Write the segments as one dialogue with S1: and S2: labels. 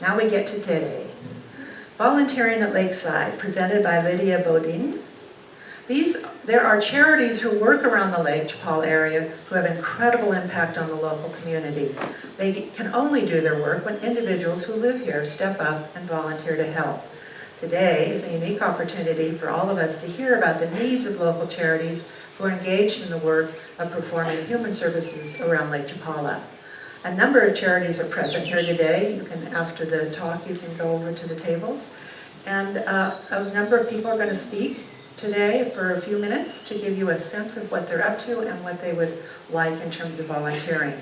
S1: Now we get to today. Volunteering at Lakeside, presented by Lydia Bodin. There are charities who work around the Lake Chapala area who have incredible impact on the local community. They can only do their work when individuals who live here step up and volunteer to help. Today is a unique opportunity for all of us to hear about the needs of local charities who are engaged in the work of performing human services around Lake Chapala. A number of charities are present here today. You can, after the talk, you can go over to the tables. And a number of people are going to speak today for a few minutes to give you a sense of what they're up to and what they would like in terms of volunteering.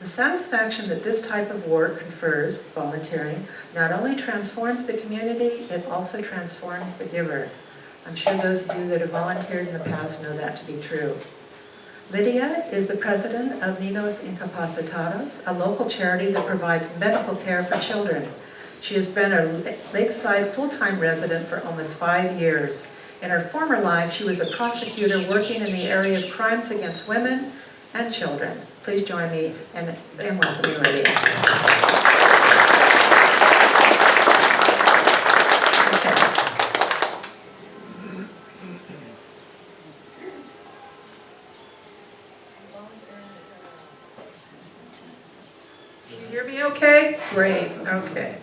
S1: The satisfaction that this type of work confers, volunteering, not only transforms the community, it also transforms the giver. I'm sure those of you that have volunteered in the past know that to be true. Lydia is the president of Niños Incapacitados, a local charity that provides medical care for children. She has been a Lakeside full-time resident for almost 5 years. In her former life, she was a prosecutor working in the area of crimes against women and children. Please join me in welcoming Lydia.
S2: Can you hear me okay? Great, okay.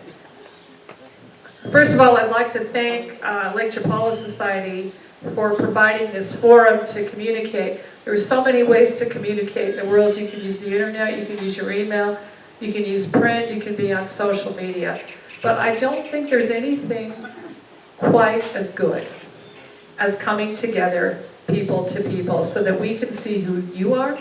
S2: First of all, I'd like to thank Lake Chapala Society for providing this forum to communicate. There are so many ways to communicate in the world. You can use the internet, you can use your email, you can use print, you can be on social media. But I don't think there's anything quite as good as coming together people to people so that we can see who you are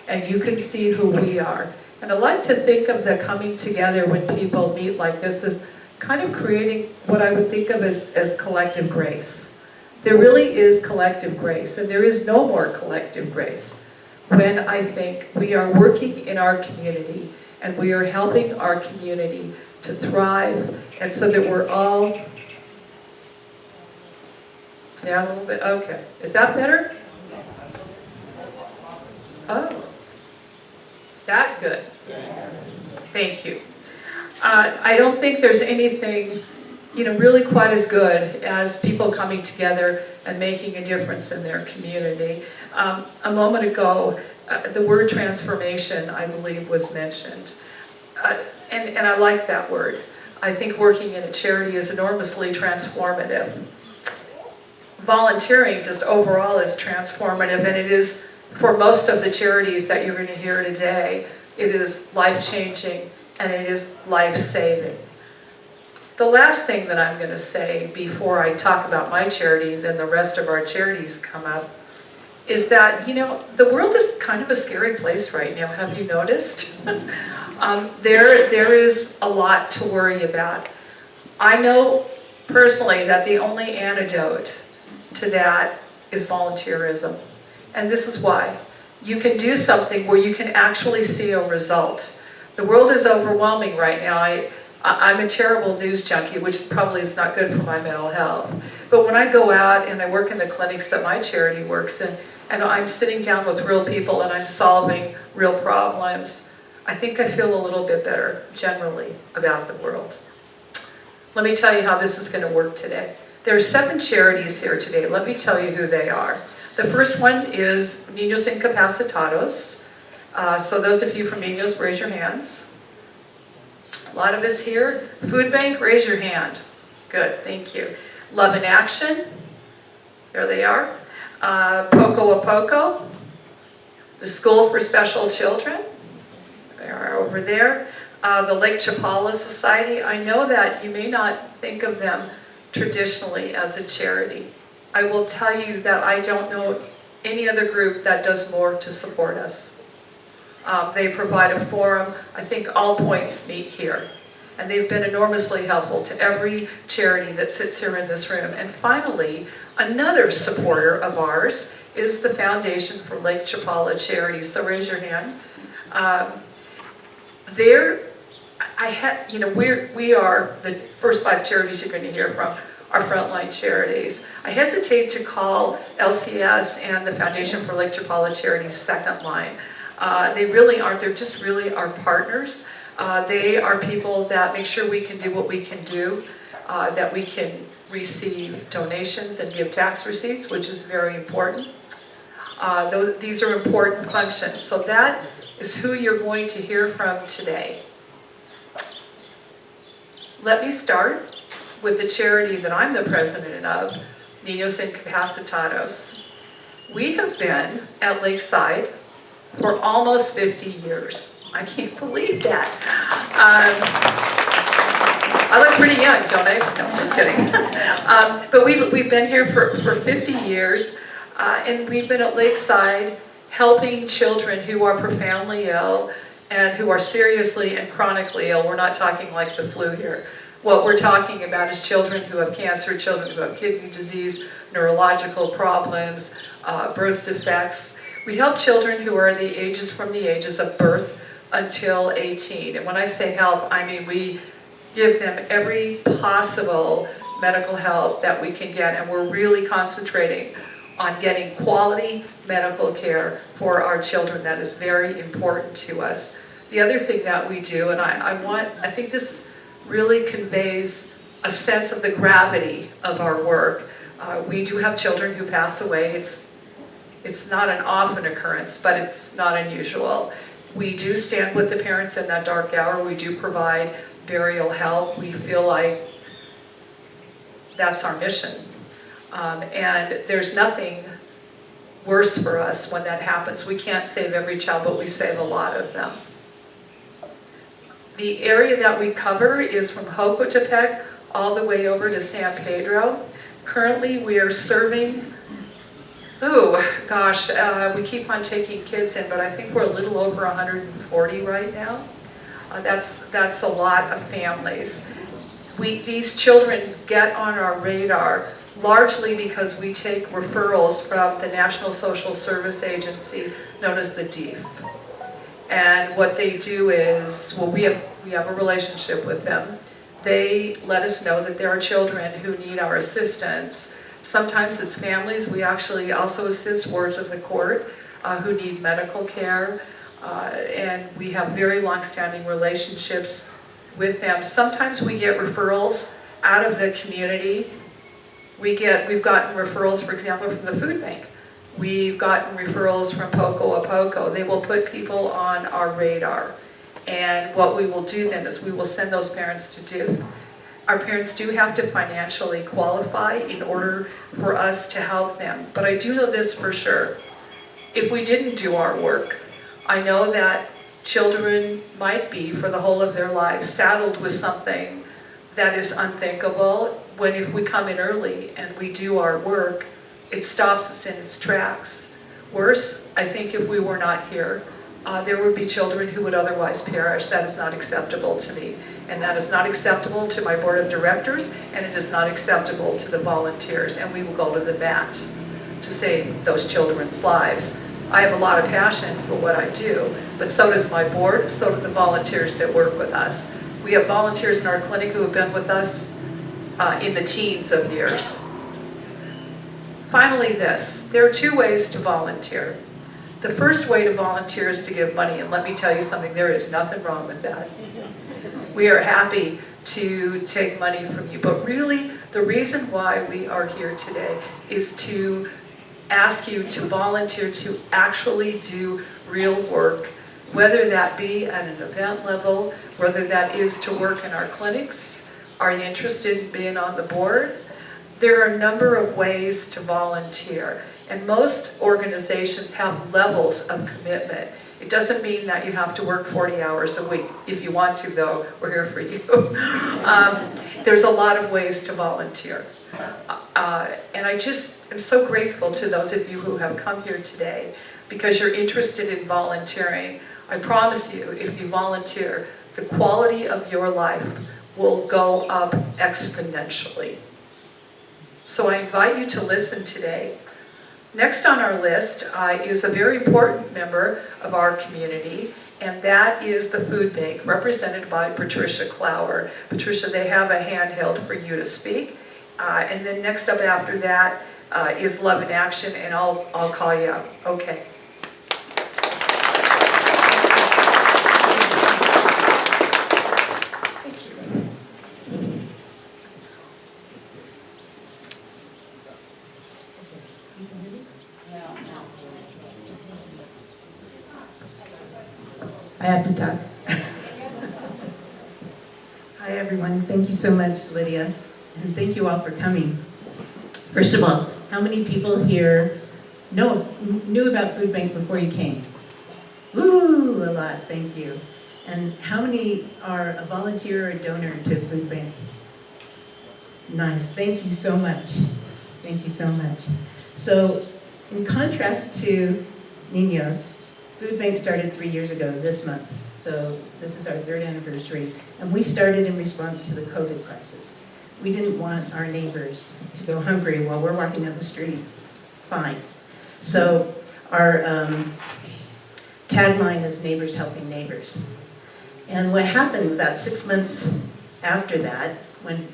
S2: and you can see who we are. And I like to think of the coming together when people meet like this as kind of creating what I would think of as collective grace. There really is collective grace, and there is no more collective grace when I think we are working in our community and we are helping our community to thrive, and so that we're all, yeah, a little bit, okay. Is that better? Oh, is that good? Thank you. I don't think there's anything, really quite as good as people coming together and making a difference in their community. A moment ago, the word transformation, I believe, was mentioned. And I like that word. I think working in a charity is enormously transformative. Volunteering just overall is transformative, and it is, for most of the charities that you're going to hear today, it is life-changing and it is life-saving. The last thing that I'm going to say before I talk about my charity, and then the rest of our charities come up, is that, the world is kind of a scary place right now. Have you noticed? There is a lot to worry about. I know personally that the only antidote to that is volunteerism. And this is why. You can do something where you can actually see a result. The world is overwhelming right now. I'm a terrible news junkie, which probably is not good for my mental health. But when I go out and I work in the clinics that my charity works in, and I'm sitting down with real people and I'm solving real problems, I think I feel a little bit better generally about the world. Let me tell you how this is going to work today. There are 7 charities here today. Let me tell you who they are. The first one is Niños Incapacitados. So those of you from Niños, raise your hands. A lot of us here. Food Bank, raise your hand. Good, thank you. Love in Action, there they are. Poco a Poco, the School for Special Children, they are over there. The Lake Chapala Society, I know that you may not think of them traditionally as a charity. I will tell you that I don't know any other group that does more to support us. They provide a forum. I think all points meet here. And they've been enormously helpful to every charity that sits here in this room. And finally, another supporter of ours is the Foundation for Lake Chapala Charities. So raise your hand. We are, the first 5 charities you're going to hear from are frontline charities. I hesitate to call LCS and the Foundation for Lake Chapala Charities second line. They really aren't, they're just really our partners. They are people that make sure we can do what we can do, that we can receive donations and give tax receipts, which is very important. These are important functions. So that is who you're going to hear from today. Let me start with the charity that I'm the president of, Niños Incapacitados. We have been at Lakeside for almost 50 years. I can't believe that. I look pretty young, don't I? No, just kidding. But we've been here for 50 years, and we've been at Lakeside helping children who are profoundly ill and who are seriously and chronically ill. We're not talking like the flu here. What we're talking about is children who have cancer, children who have kidney disease, neurological problems, birth defects. We help children who are from the ages of birth until 18. And when I say help, I mean we give them every possible medical help that we can get, and we're really concentrating on getting quality medical care for our children. That is very important to us. The other thing that we do, and I think this really conveys a sense of the gravity of our work. We do have children who pass away. It's not an often occurrence, but it's not unusual. We do stand with the parents in that dark hour. We do provide burial help. We feel like that's our mission. And there's nothing worse for us when that happens. We can't save every child, but we save a lot of them. The area that we cover is from Jocotepec all the way over to San Pedro. Currently we are serving, we keep on taking kids in, but I think we're a little over 140 right now. That's a lot of families. These children get on our radar largely because we take referrals from the National Social Service Agency known as the DEEF. And what they do is, we have a relationship with them. They let us know that there are children who need our assistance. Sometimes it's families. We actually also assist wards of the court who need medical care. And we have very long-standing relationships with them. Sometimes we get referrals out of the community. We've gotten referrals, for example, from the food bank. We've gotten referrals from Poco a Poco. They will put people on our radar. And what we will do then is we will send those parents to DIF. Our parents do have to financially qualify in order for us to help them. But I do know this for sure. If we didn't do our work, I know that children might be, for the whole of their lives, saddled with something that is unthinkable, when if we come in early and we do our work, it stops us in its tracks. Worse, I think if we were not here, there would be children who would otherwise perish. That is not acceptable to me. And that is not acceptable to my board of directors, and it is not acceptable to the volunteers. And we will go to the mat to save those children's lives. I have a lot of passion for what I do, but so does my board, so do the volunteers that work with us. We have volunteers in our clinic who have been with us in the teens of years. Finally, there are two ways to volunteer. The first way to volunteer is to give money, and let me tell you something, there is nothing wrong with that. We are happy to take money from you, but really the reason why we are here today is to ask you to volunteer to actually do real work, whether that be at an event level, whether that is to work in our clinics. Are you interested in being on the board? There are a number of ways to volunteer, and most organizations have levels of commitment. It doesn't mean that you have to work 40 hours a week. If you want to, though, we're here for you. There's a lot of ways to volunteer. And I just am so grateful to those of you who have come here today because you're interested in volunteering. I promise you, if you volunteer, the quality of your life will go up exponentially. So I invite you to listen today. Next on our list is a very important member of our community, and that is the food bank, represented by Patricia Clower. Patricia, they have a handheld for you to speak. And then next up after that is Love in Action, and I'll call you out. Okay.
S3: I have to talk. Hi everyone, thank you so much, Lydia, and thank you all for coming. First of all, how many people here knew about Food Bank before you came? Ooh, a lot, thank you. And how many are a volunteer or donor to Food Bank? Nice, thank you so much. Thank you so much. So, in contrast to Niños, Food Bank started 3 years ago this month. So this is our 3rd anniversary. And we started in response to the COVID crisis. We didn't want our neighbors to go hungry while we're walking down the street. Fine. So our tagline is neighbors helping neighbors. And what happened about 6 months after that, when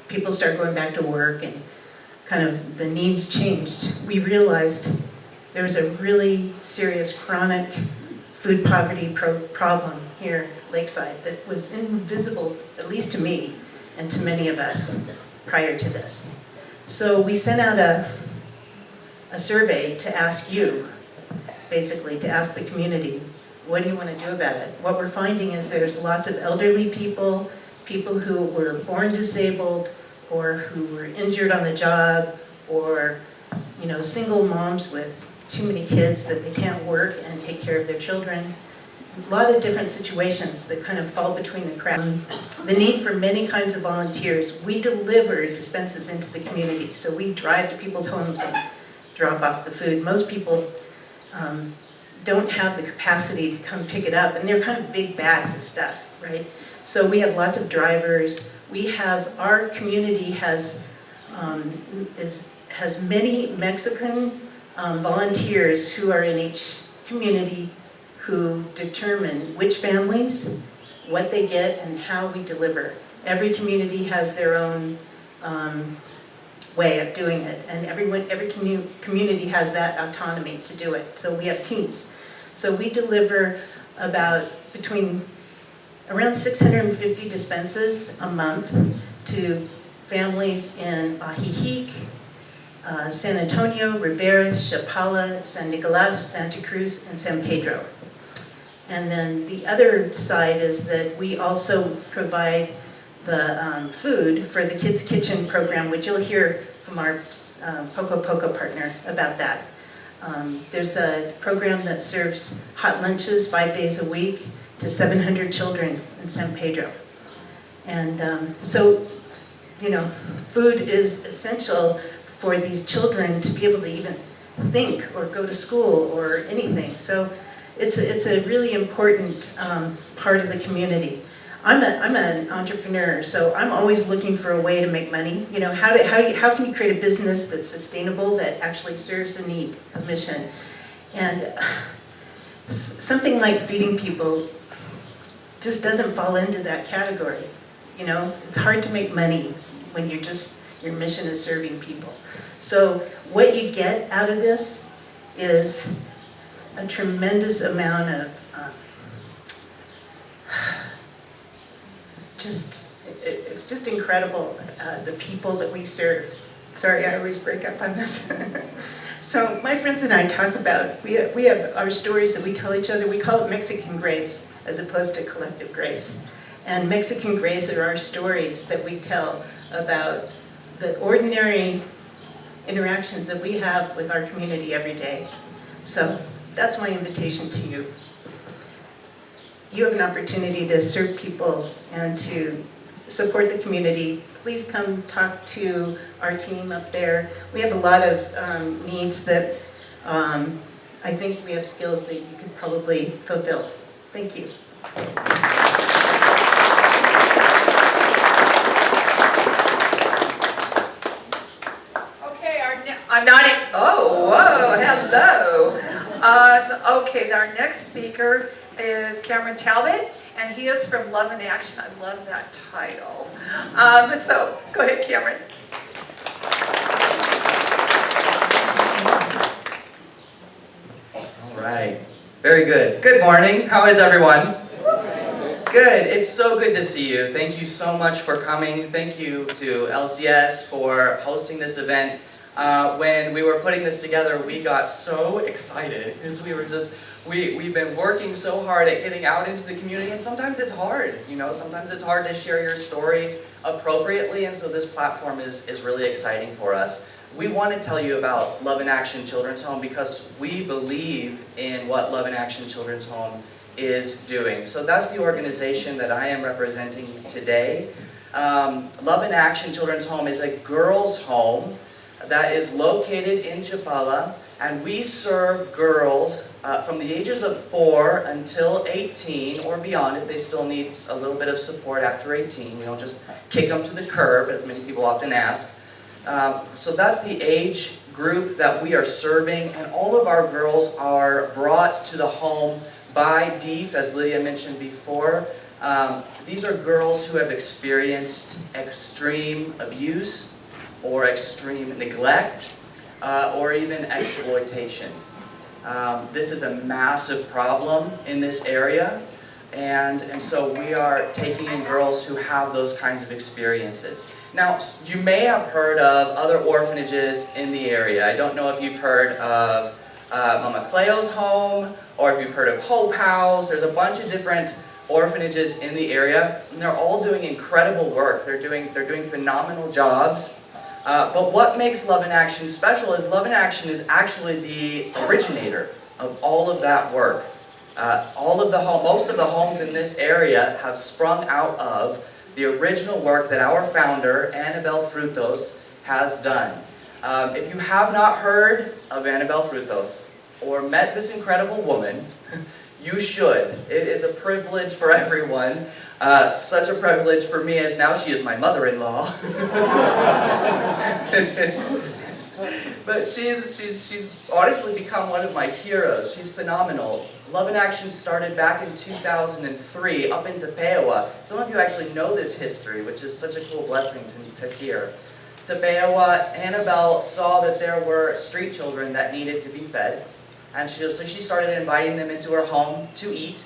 S3: people started going back to work and kind of the needs changed, we realized there was a really serious chronic food poverty problem here at Lakeside that was invisible, at least to me and to many of us prior to this. So we sent out a survey to ask you, basically, to ask the community, what do you want to do about it? What we're finding is there's lots of elderly people, people who were born disabled, or who were injured on the job, or single moms with too many kids that they can't work and take care of their children. A lot of different situations that kind of fall between the cracks. The need for many kinds of volunteers. We deliver dispenses into the community, so we drive to people's homes and drop off the food. Most people don't have the capacity to come pick it up, and they're kind of big bags of stuff, right? So we have lots of drivers. Our community has many Mexican volunteers who are in each community who determine which families, what they get, and how we deliver. Every community has their own way of doing it, and every community has that autonomy to do it. So we have teams. So we deliver around 650 dispenses a month to families in Ajijic, San Antonio, Ribera, Chapala, San Nicolas, Santa Cruz, and San Pedro. And then the other side is that we also provide the food for the Kids Kitchen program, which you'll hear from our Poco Poco partner about that. There's a program that serves hot lunches 5 days a week to 700 children in San Pedro. And food is essential for these children to be able to even think or go to school or anything. So it's a really important part of the community. I'm an entrepreneur, so I'm always looking for a way to make money. How can you create a business that's sustainable, that actually serves a need, a mission? And something like feeding people just doesn't fall into that category. It's hard to make money when your mission is serving people. So what you get out of this is a tremendous amount of it's just incredible, the people that we serve. Sorry, I always break up on this. So my friends and I talk about, we have our stories that we tell each other. We call it Mexican grace as opposed to collective grace. And Mexican grace are our stories that we tell about the ordinary interactions that we have with our community every day. So that's my invitation to you. You have an opportunity to serve people and to support the community. Please come talk to our team up there. We have a lot of needs that I think we have skills that you could probably fulfill. Thank you.
S2: Okay, our next speaker is Cameron Talbot, and he is from Love in Action. I love that title. So go ahead, Cameron.
S4: All right, very good. Good morning, how is everyone? Good, it's so good to see you. Thank you so much for coming. Thank you to LCS for hosting this event. When we were putting this together, we got so excited because we've been working so hard at getting out into the community, and sometimes it's hard, sometimes it's hard to share your story appropriately, and so this platform is really exciting for us. We want to tell you about Love in Action Children's Home because we believe in what Love in Action Children's Home is doing. So that's the organization that I am representing today. Love in Action Children's Home is a girls' home that is located in Chapala, and we serve girls from the ages of 4 until 18 or beyond if they still need a little bit of support after 18. We don't just kick them to the curb, as many people often ask. So that's the age group that we are serving, and all of our girls are brought to the home by DEEF, as Lydia mentioned before. These are girls who have experienced extreme abuse, or extreme neglect, or even exploitation. This is a massive problem in this area, and so we are taking in girls who have those kinds of experiences. Now, you may have heard of other orphanages in the area. I don't know if you've heard of Mama Cleo's home, or if you've heard of Hope House. There's a bunch of different orphanages in the area, and they're all doing incredible work. They're doing phenomenal jobs. But what makes Love in Action special is Love in Action is actually the originator of all of that work. Most of the homes in this area have sprung out of the original work that our founder, Annabelle Frutos, has done. If you have not heard of Annabelle Frutos or met this incredible woman, you should. It is a privilege for everyone. Such a privilege for me as now she is my mother-in-law. But she's honestly become one of my heroes. She's phenomenal. Love in Action started back in 2003 up in Tepewa. Some of you actually know this history, which is such a cool blessing to hear. Tepewa, Annabelle saw that there were street children that needed to be fed, and so she started inviting them into her home to eat.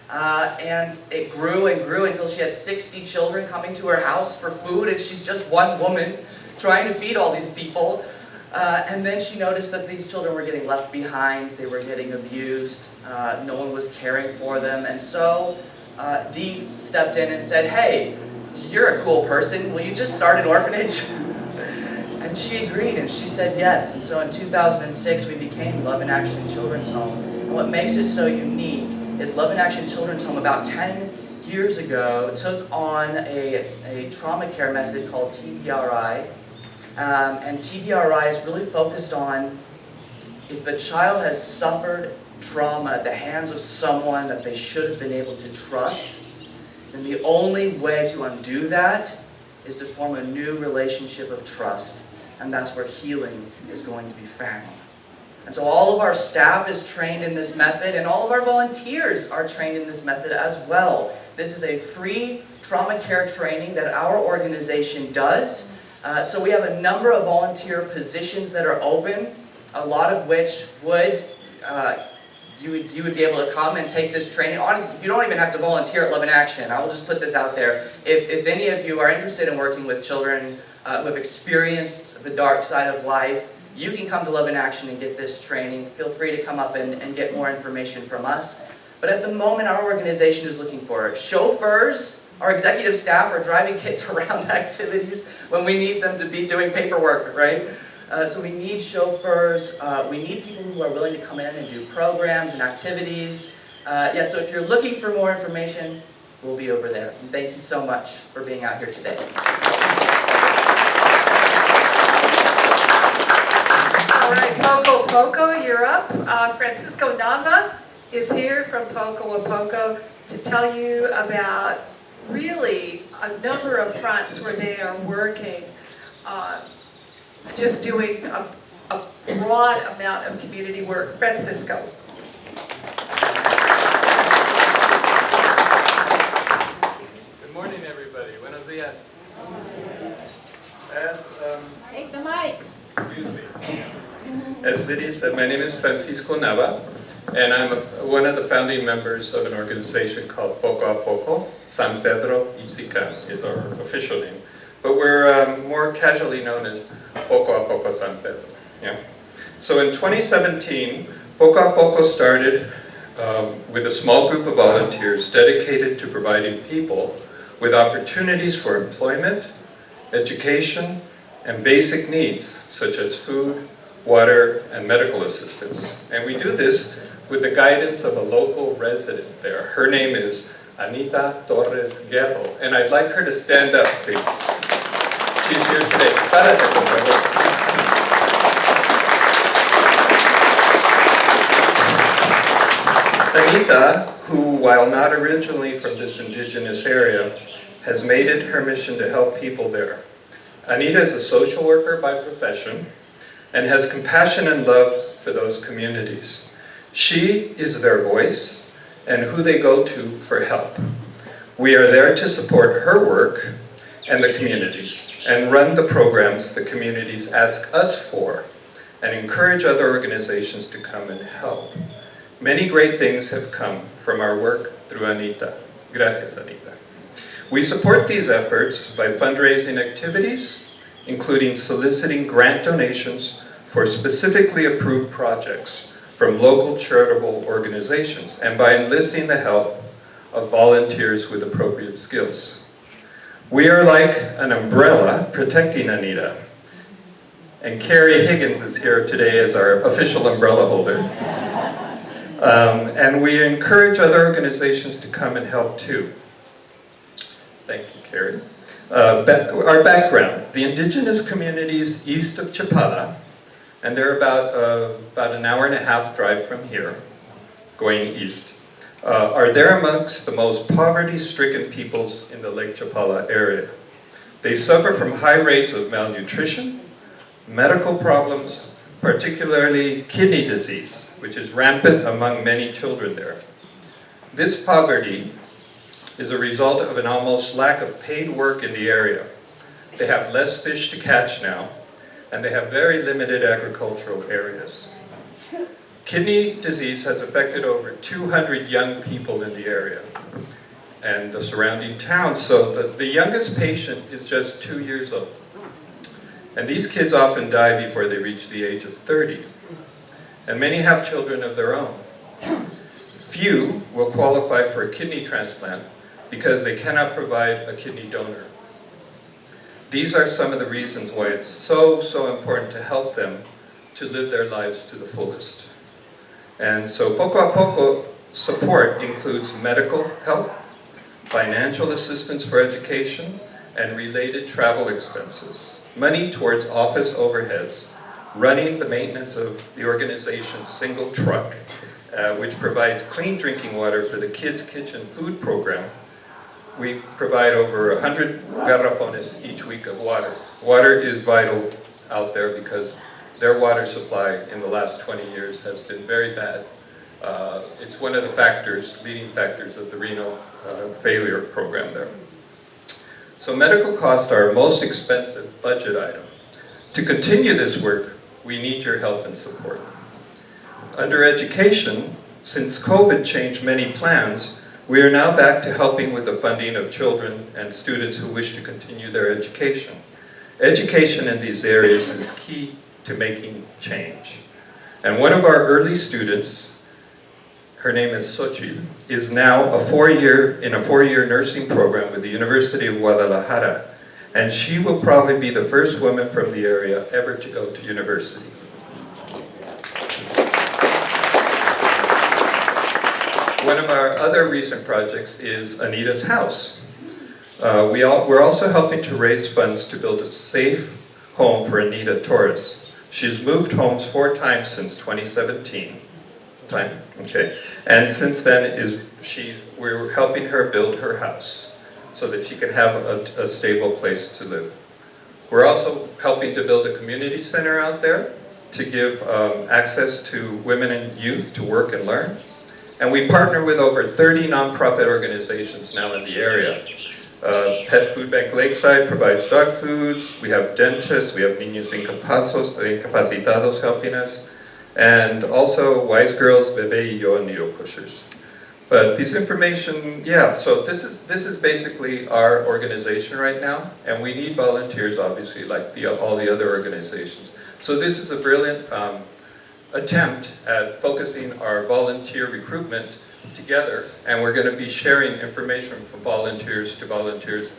S4: And it grew and grew until she had 60 children coming to her house for food, and she's just one woman trying to feed all these people. And then she noticed that these children were getting left behind, they were getting abused, no one was caring for them, and so DEEF stepped in and said, "Hey, you're a cool person, will you just start an orphanage?" And she agreed, and she said yes. And so in 2006 we became Love in Action Children's Home. And what makes it so unique is Love in Action Children's Home about 10 years ago took on a trauma care method called TBRI. And TBRI is really focused on if a child has suffered trauma at the hands of someone that they should have been able to trust, then the only way to undo that is to form a new relationship of trust. And that's where healing is going to be found. And so all of our staff is trained in this method, and all of our volunteers are trained in this method as well. This is a free trauma care training that our organization does. So we have a number of volunteer positions that are open, a lot of which you would be able to come and take this training. Honestly, you don't even have to volunteer at Love in Action. I will just put this out there. If any of you are interested in working with children who have experienced the dark side of life, you can come to Love in Action and get this training. Feel free to come up and get more information from us. But at the moment, our organization is looking for chauffeurs. Our executive staff are driving kids around activities when we need them to be doing paperwork, right? So we need chauffeurs. We need people who are willing to come in and do programs and activities. So if you're looking for more information, we'll be over there. And thank you so much for being out here today.
S2: All right, Poco, you're up. Francisco Nava is here from Poco a Poco to tell you about really a number of fronts where they are working, just doing a broad amount of community work. Francisco.
S5: Good morning, everybody. Buenos dias.
S6: Take the mic.
S5: Excuse me. As Lydia said, my name is Francisco Nava, and I'm one of the founding members of an organization called Poco a Poco. San Pedro Itzican is our official name. But we're more casually known as Poco a Poco San Pedro. Yeah. So in 2017, Poco a Poco started with a small group of volunteers dedicated to providing people with opportunities for employment, education, and basic needs such as food, water, and medical assistance. And we do this with the guidance of a local resident there. Her name is Anita Torres Guerro, and I'd like her to stand up, please. She's here today. Párate, por favor. Anita, who, while not originally from this indigenous area, has made it her mission to help people there. Anita is a social worker by profession and has compassion and love for those communities. She is their voice and who they go to for help. We are there to support her work and the communities and run the programs the communities ask us for and encourage other organizations to come and help. Many great things have come from our work through Anita. Gracias, Anita. We support these efforts by fundraising activities, including soliciting grant donations for specifically approved projects from local charitable organizations, and by enlisting the help of volunteers with appropriate skills. We are like an umbrella protecting Anita, and Carrie Higgins is here today as our official umbrella holder. And we encourage other organizations to come and help too. Thank you, Carrie. Our background, the indigenous communities east of Chapala, and they're about an hour and a half drive from here, going east, are there amongst the most poverty-stricken peoples in the Lake Chapala area. They suffer from high rates of malnutrition, medical problems, particularly kidney disease, which is rampant among many children there. This poverty is a result of an almost lack of paid work in the area. They have less fish to catch now, and they have very limited agricultural areas. Kidney disease has affected over 200 young people in the area and the surrounding towns, so the youngest patient is just 2 years old. And these kids often die before they reach the age of 30. And many have children of their own. Few will qualify for a kidney transplant because they cannot provide a kidney donor. These are some of the reasons why it's so important to help them to live their lives to the fullest. And so Poco a Poco support includes medical help, financial assistance for education, and related travel expenses, money towards office overheads, running the maintenance of the organization's single truck, which provides clean drinking water for the Kids Kitchen food program. We provide over 100 garrafones each week of water. Water is vital out there because their water supply in the last 20 years has been very bad. It's one of the leading factors of the renal failure program there. So medical costs are our most expensive budget item. To continue this work, we need your help and support. Under education, since COVID changed many plans, we are now back to helping with the funding of children and students who wish to continue their education. Education in these areas is key to making change. And one of our early students, her name is Xochitl, is now in a four-year nursing program with the University of Guadalajara. And she will probably be the first woman from the area ever to go to university. One of our other recent projects is Anita's house. We're also helping to raise funds to build a safe home for Anita Torres. She's moved homes 4 times since 2017. Okay. And since then, we're helping her build her house so that she can have a stable place to live. We're also helping to build a community center out there to give access to women and youth to work and learn. And we partner with over 30 nonprofit organizations now in the area. Pet Food Bank Lakeside provides dog foods. We have dentists. We have Niños Incapacitados helping us. And also Wise Girls, Bebé y Yo, and Needle Pushers. But these information, yeah, so this is basically our organization right now, and we need volunteers, obviously, like all the other organizations. So this is a brilliant attempt at focusing our volunteer recruitment together, and we're going to be sharing information from volunteers to volunteers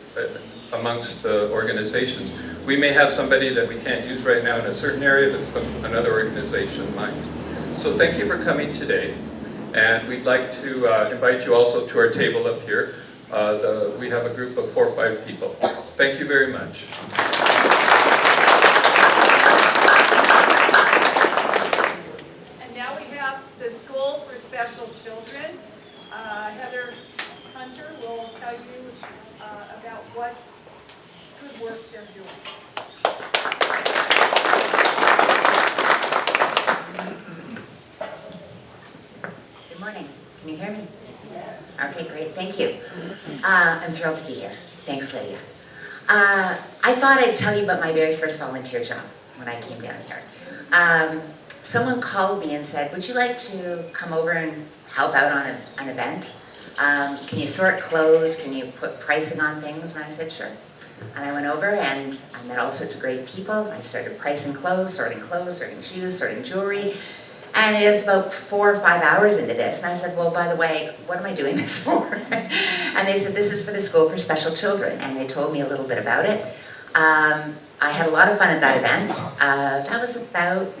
S5: amongst the organizations. We may have somebody that we can't use right now in a certain area, but another organization might. So thank you for coming today. And we'd like to invite you also to our table up here. We have a group of 4 or 5 people. Thank you very much.
S6: And now we have the School for Special Children. Heather Hunter will tell you about what good work they're doing.
S7: Good morning. Can you hear me? Yes. Okay, great. Thank you. I'm thrilled to be here. Thanks, Lydia. I thought I'd tell you about my very first volunteer job when I came down here. Someone called me and said, would you like to come over and help out on an event? Can you sort clothes? Can you put pricing on things? And I said, sure. And I went over and I met all sorts of great people. I started pricing clothes, sorting shoes, sorting jewelry. And it was about 4 or 5 hours into this, and I said, well, by the way, what am I doing this for? And they said, this is for the School for Special Children, and they told me a little bit about it. I had a lot of fun at that event. That was about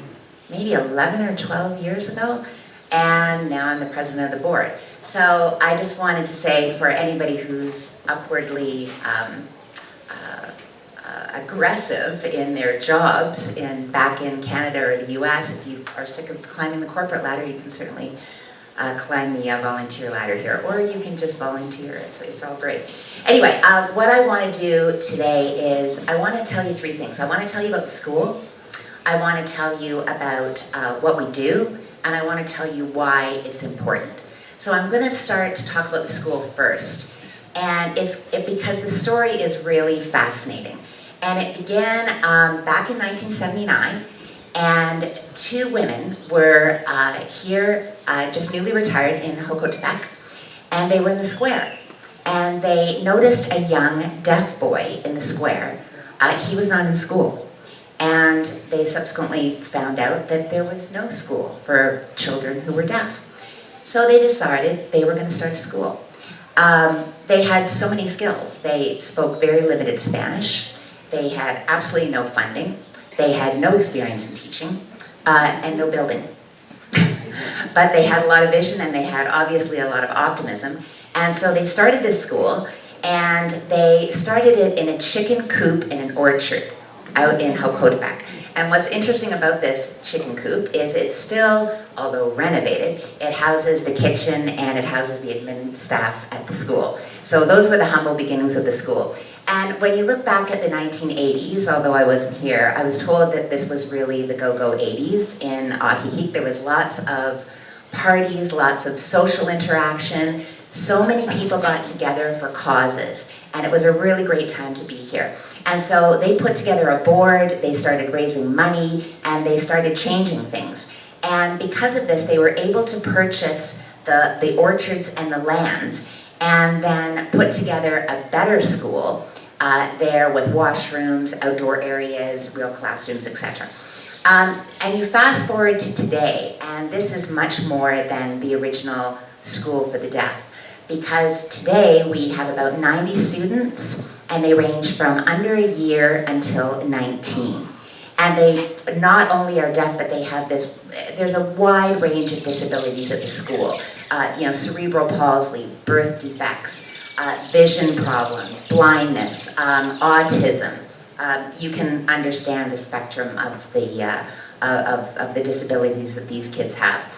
S7: maybe 11 or 12 years ago, and now I'm the president of the board. So I just wanted to say, for anybody who's upwardly aggressive in their jobs back in Canada or the US, if you are sick of climbing the corporate ladder, you can certainly climb the volunteer ladder here, or you can just volunteer. It's all great. Anyway, what I want to do today is I want to tell you 3 things. I want to tell you about the school, I want to tell you about what we do, and I want to tell you why it's important. So I'm going to start to talk about the school first, and because the story is really fascinating. And it began back in 1979, and 2 women were here, just newly retired in Hokotepec, and they were in the square. And they noticed a young deaf boy in the square. He was not in school. And they subsequently found out that there was no school for children who were deaf. So they decided they were going to start a school. They had so many skills. They spoke very limited Spanish. They had absolutely no funding. They had no experience in teaching, and no building. But they had a lot of vision, and they had obviously a lot of optimism. And so they started this school, and they started it in a chicken coop in an orchard out in Hokotepec. And what's interesting about this chicken coop is it's still, although renovated, it houses the kitchen and it houses the admin staff at the school. So those were the humble beginnings of the school. And when you look back at the 1980s, although I wasn't here, I was told that this was really the go-go 80s in Ajijic. There was lots of parties, lots of social interaction. So many people got together for causes, and it was a really great time to be here. And so they put together a board, they started raising money, and they started changing things. And because of this, they were able to purchase the orchards and the lands, and then put together a better school there with washrooms, outdoor areas, real classrooms, etc. And you fast forward to today, and this is much more than the original school for the deaf, because today we have about 90 students, and they range from under a year until 19. And they not only are deaf, but they have there's a wide range of disabilities at the school. Cerebral palsy, birth defects, vision problems, blindness, autism. You can understand the spectrum of the disabilities that these kids have.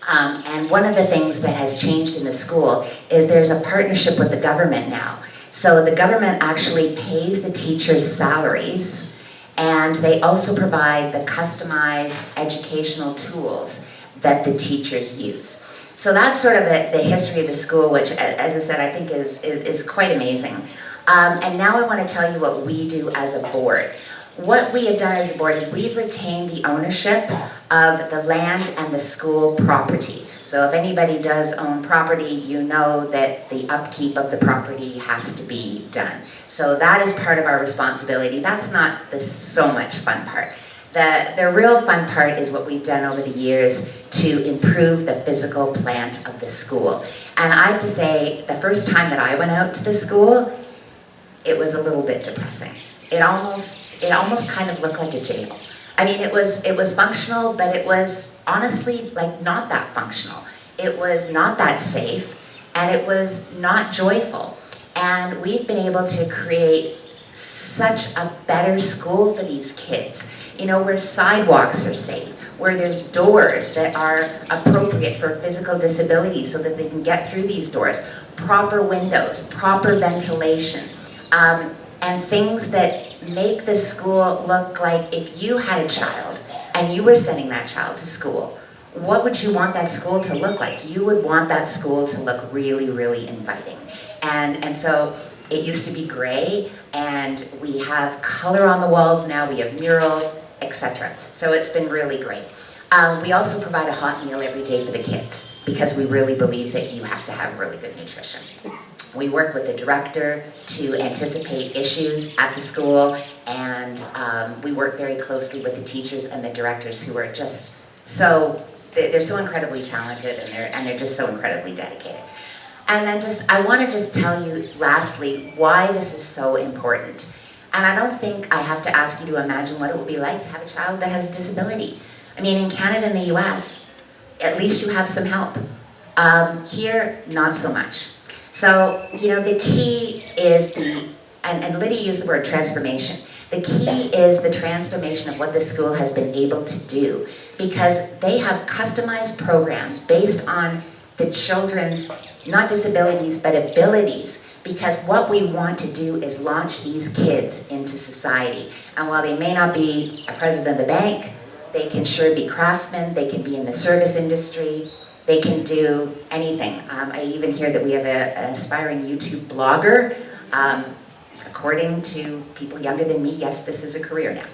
S7: And one of the things that has changed in the school is there's a partnership with the government now. So the government actually pays the teachers' salaries, and they also provide the customized educational tools that the teachers use. So that's sort of the history of the school, which, as I said, I think is quite amazing. And now I want to tell you what we do as a board. What we have done as a board is we've retained the ownership of the land and the school property. So if anybody does own property, you know that the upkeep of the property has to be done. So that is part of our responsibility. That's not the so much fun part. The real fun part is what we've done over the years to improve the physical plant of the school. And I have to say, the first time that I went out to the school, it was a little bit depressing. It almost kind of looked like a jail. I mean, it was functional, but it was honestly like not that functional. It was not that safe, and it was not joyful. And we've been able to create such a better school for these kids. You know, where sidewalks are safe, where there's doors that are appropriate for physical disabilities so that they can get through these doors, proper windows, proper ventilation, and things that make the school look like if you had a child and you were sending that child to school, what would you want that school to look like? You would want that school to look really, really inviting. And so it used to be gray, and we have color on the walls now, we have murals, etc. So it's been really great. We also provide a hot meal every day for the kids because we really believe that you have to have really good nutrition. We work with the director to anticipate issues at the school, and we work very closely with the teachers and the directors who are just so, they're so incredibly talented, and they're just so incredibly dedicated. And then I want to just tell you lastly why this is so important. And I don't think I have to ask you to imagine what it would be like to have a child that has a disability. I mean, in Canada and the US, at least you have some help. Here, not so much. So, you know, the key is and Lydia used the word transformation. The key is the transformation of what the school has been able to do, because they have customized programs based on the children's, not disabilities, but abilities. Because what we want to do is launch these kids into society. And while they may not be a president of the bank, they can sure be craftsmen, they can be in the service industry, they can do anything. I even hear that we have an aspiring YouTube blogger. According to people younger than me, yes, this is a career now.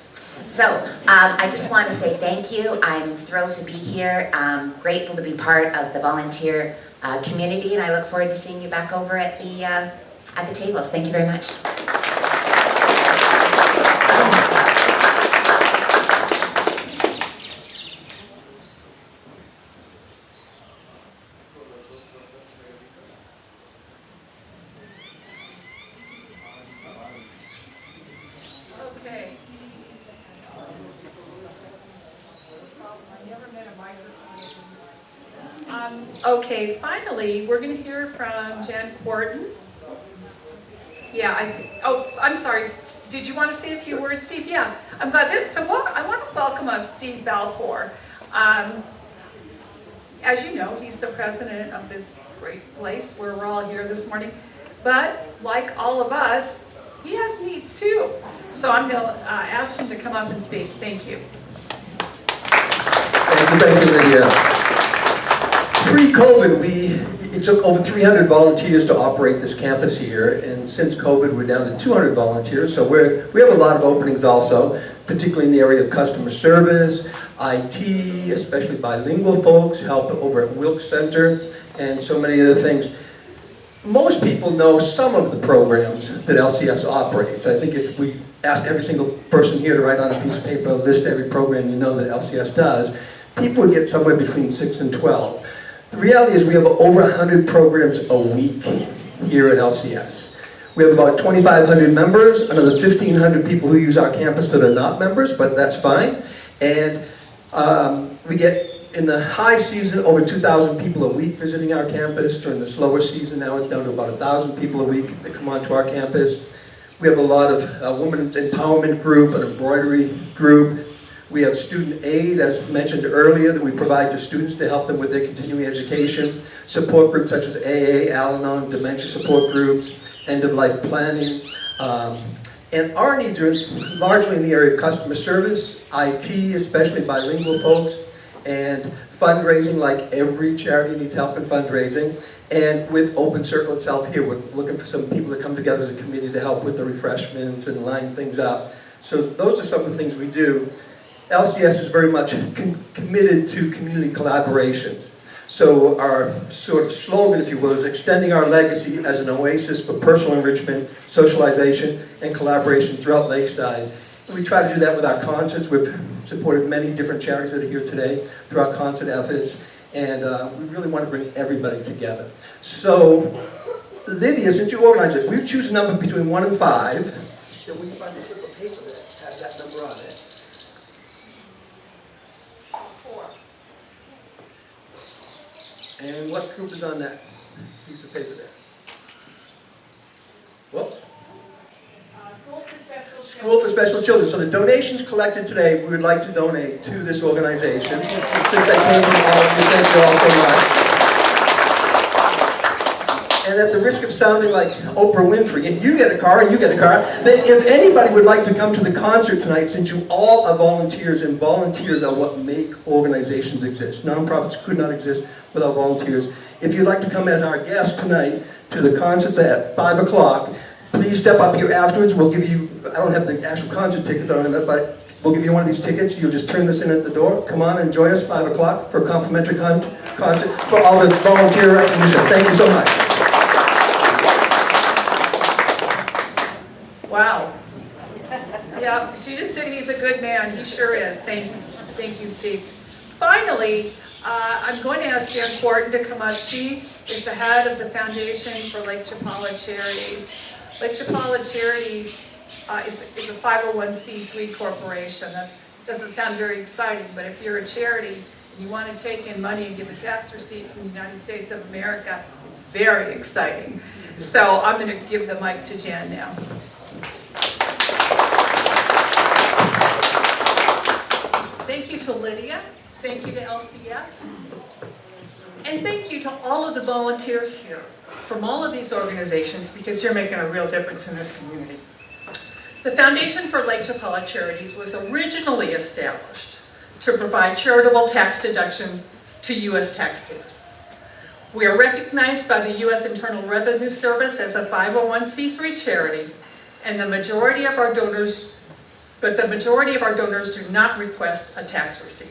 S7: So I just want to say thank you. I'm thrilled to be here. I'm grateful to be part of the volunteer community, and I look forward to seeing you back over at the tables. Thank you very much.
S6: Okay.
S2: Okay, finally, we're going to hear from Jen Gordon. Yeah, I'm sorry, did you want to say a few words, Steve? Yeah, I'm glad that, so I want to welcome up Steve Balfour. As you know, he's the president of this great place where we're all here this morning, but like all of us, he has needs too. So I'm going to ask him to come up and speak. Thank you.
S8: Thank you, Lydia. Pre-COVID, it took over 300 volunteers to operate this campus here, and since COVID, we're down to 200 volunteers, so we have a lot of openings also, particularly in the area of customer service, IT, especially bilingual folks, help over at Wilkes Center, and so many other things. Most people know some of the programs that LCS operates. I think if we ask every single person here to write on a piece of paper, list every program you know that LCS does, people would get somewhere between 6 and 12. The reality is we have over 100 programs a week here at LCS. We have about 2,500 members, another 1,500 people who use our campus that are not members, but that's fine. And we get, in the high season, over 2,000 people a week visiting our campus. During the slower season, now it's down to about 1,000 people a week that come onto our campus. We have a lot of women's empowerment group, an embroidery group. We have student aid, as mentioned earlier, that we provide to students to help them with their continuing education. Support groups such as AA, Al-Anon, dementia support groups, end-of-life planning. And our needs are largely in the area of customer service, IT, especially bilingual folks, and fundraising, like every charity needs help in fundraising. And with Open Circle itself here, we're looking for some people to come together as a committee to help with the refreshments and line things up. So those are some of the things we do. LCS is very much committed to community collaborations. So our sort of slogan, if you will, is extending our legacy as an oasis for personal enrichment, socialization, and collaboration throughout Lakeside. And we try to do that with our concerts. We've supported many different charities that are here today through our concert efforts. And we really want to bring everybody together. So, Lydia, since you organize it, we choose a number between 1 and 5. Then we can find a slip of paper that has that number on it.
S6: 4.
S8: And what group is on that piece of paper there? Whoops.
S6: School for Special
S8: School for Special Children. So the donations collected today, we would like to donate to this organization. Since I came from all of you, thank you all so much. And at the risk of sounding like Oprah Winfrey, and you get a car and you get a car, that if anybody would like to come to the concert tonight, since you all are volunteers, and volunteers are what make organizations exist. Nonprofits could not exist without volunteers. If you'd like to come as our guest tonight to the concert at 5 o'clock, please step up here afterwards. We'll give you, I don't have the actual concert tickets on it, but we'll give you one of these tickets. You'll just turn this in at the door. Come on and join us 5 o'clock for a complimentary concert for all the volunteer recognition. Thank you so much.
S2: Wow. Yeah, she just said he's a good man. He sure is. Thank you. Thank you, Steve. Finally, I'm going to ask Jan Quarton to come up. She is the head of the Foundation for Lake Chapala Charities. Lake Chapala Charities is a 501c3 corporation. That doesn't sound very exciting, but if you're a charity and you want to take in money and give a tax receipt from the United States of America, it's very exciting. So I'm going to give the mic to Jan now.
S9: Thank you to Lydia, thank you to LCS, and thank you to all of the volunteers here from all of these organizations, because you're making a real difference in this community. The Foundation for Lake Chapala Charities was originally established to provide charitable tax deductions to U.S. taxpayers. We are recognized by the U.S. Internal Revenue Service as a 501c3 charity, and the majority of our donors do not request a tax receipt.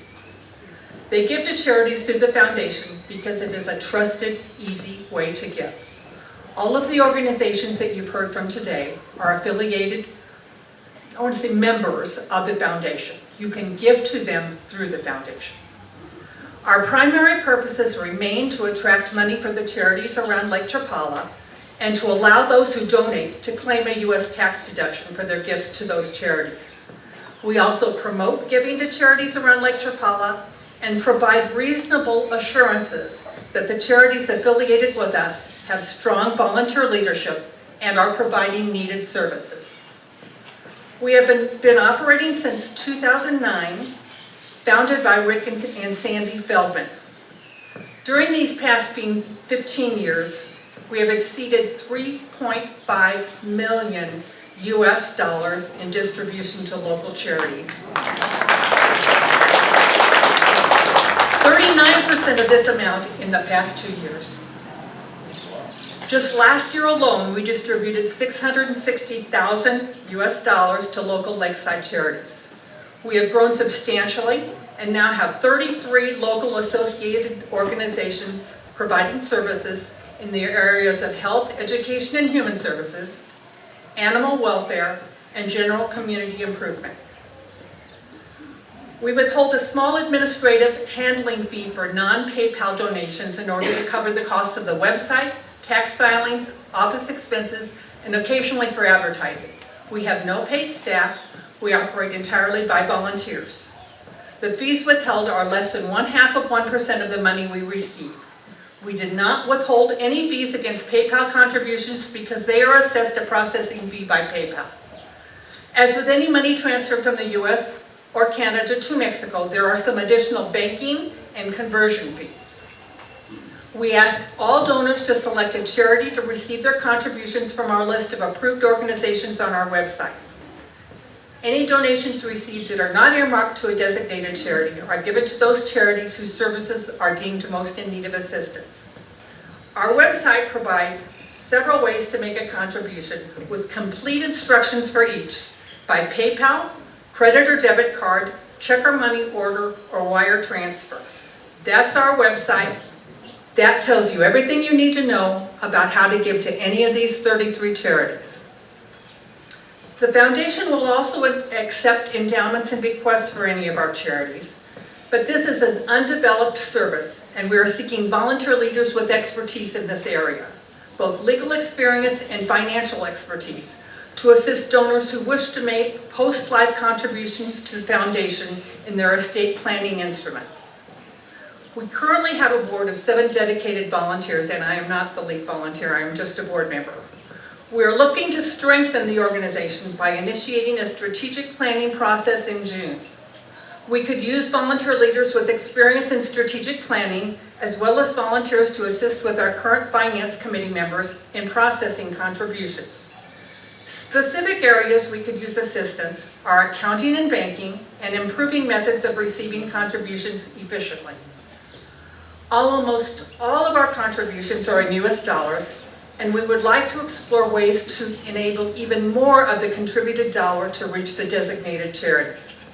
S9: They give to charities through the foundation because it is a trusted, easy way to give. All of the organizations that you've heard from today are affiliated, I want to say members of the foundation. You can give to them through the foundation. Our primary purposes remain to attract money for the charities around Lake Chapala and to allow those who donate to claim a U.S. tax deduction for their gifts to those charities. We also promote giving to charities around Lake Chapala and provide reasonable assurances that the charities affiliated with us have strong volunteer leadership and are providing needed services. We have been operating since 2009, founded by Rick and Sandy Feldman. During these past 15 years, we have exceeded $3.5 million US dollars in distribution to local charities. 39% of this amount in the past 2 years. Just last year alone, we distributed $660,000 US dollars to local Lakeside charities. We have grown substantially and now have 33 local associated organizations providing services in the areas of health, education, and human services, animal welfare, and general community improvement. We withhold a small administrative handling fee for non-PayPal donations in order to cover the costs of the website, tax filings, office expenses, and occasionally for advertising. We have no paid staff. We operate entirely by volunteers. The fees withheld are less than 0.5% of the money we receive. We did not withhold any fees against PayPal contributions because they are assessed a processing fee by PayPal. As with any money transfer from the US or Canada to Mexico, there are some additional banking and conversion fees. We ask all donors to select a charity to receive their contributions from our list of approved organizations on our website. Any donations received that are not earmarked to a designated charity are given to those charities whose services are deemed most in need of assistance. Our website provides several ways to make a contribution with complete instructions for each, by PayPal, credit or debit card, check or money order, or wire transfer. That's our website. That tells you everything you need to know about how to give to any of these 33 charities. The foundation will also accept endowments and bequests for any of our charities, but this is an undeveloped service, and we are seeking volunteer leaders with expertise in this area, both legal experience and financial expertise, to assist donors who wish to make post-life contributions to the foundation in their estate planning instruments. We currently have a board of 7 dedicated volunteers, and I am not the lead volunteer, I am just a board member. We are looking to strengthen the organization by initiating a strategic planning process in June. We could use volunteer leaders with experience in strategic planning, as well as volunteers to assist with our current finance committee members in processing contributions. Specific areas we could use assistance are accounting and banking, and improving methods of receiving contributions efficiently. Almost all of our contributions are in US dollars, and we would like to explore ways to enable even more of the contributed dollar to reach the designated charities.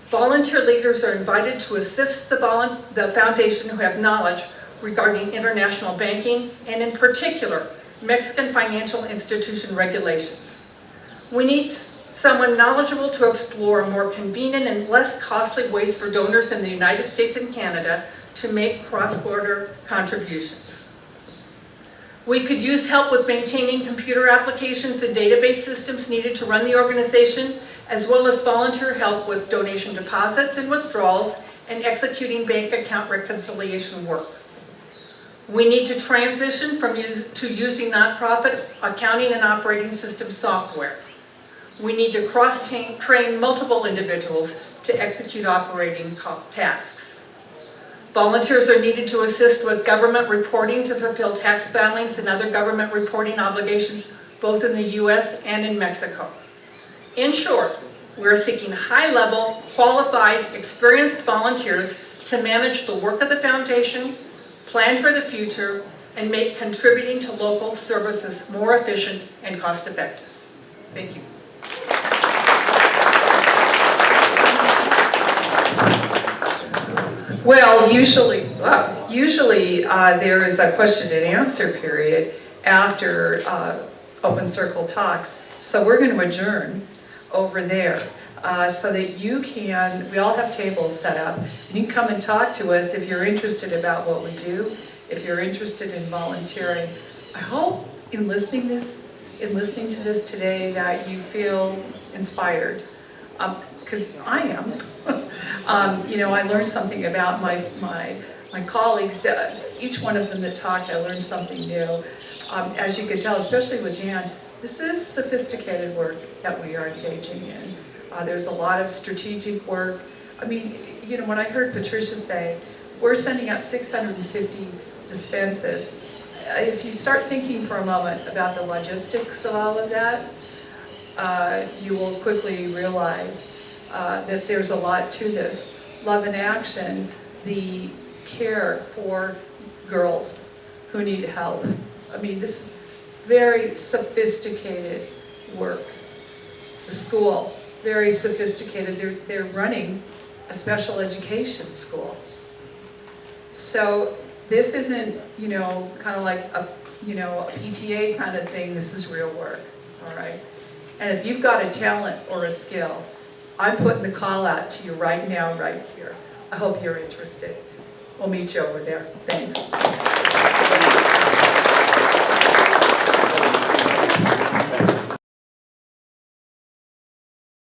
S9: Volunteer leaders are invited to assist the foundation who have knowledge regarding international banking, and in particular, Mexican financial institution regulations. We need someone knowledgeable to explore more convenient and less costly ways for donors in the United States and Canada to make cross-border contributions. We could use help with maintaining computer applications and database systems needed to run the organization, as well as volunteer help with donation deposits and withdrawals and executing bank account reconciliation work. We need to transition to using nonprofit accounting and operating system software. We need to cross-train multiple individuals to execute operating tasks. Volunteers are needed to assist with government reporting to fulfill tax filings and other government reporting obligations, both in the US and in Mexico. In short, we're seeking high-level, qualified, experienced volunteers to manage the work of the foundation, plan for the future, and make contributing to local services more efficient and cost-effective. Thank you.
S2: Well, usually there is a question and answer period after Open Circle talks. So we're going to adjourn over there so that we all have tables set up. You can come and talk to us if you're interested about what we do, if you're interested in volunteering. I hope in listening to this today that you feel inspired, because I am. I learned something about my colleagues. Each one of them that talked, I learned something new. As you can tell, especially with Jan, this is sophisticated work that we are engaging in. There's a lot of strategic work. I mean, when I heard Patricia say, we're sending out 650 dispenses, if you start thinking for a moment about the logistics of all of that, you will quickly realize that there's a lot to this. Love in Action, the care for girls who need help. I mean, this is very sophisticated work. The school, very sophisticated. They're running a special education school. So this isn't, kind of like a PTA kind of thing. This is real work, all right? And if you've got a talent or a skill, I'm putting the call out to you right now, right here. I hope you're interested. We'll meet you over there. Thanks.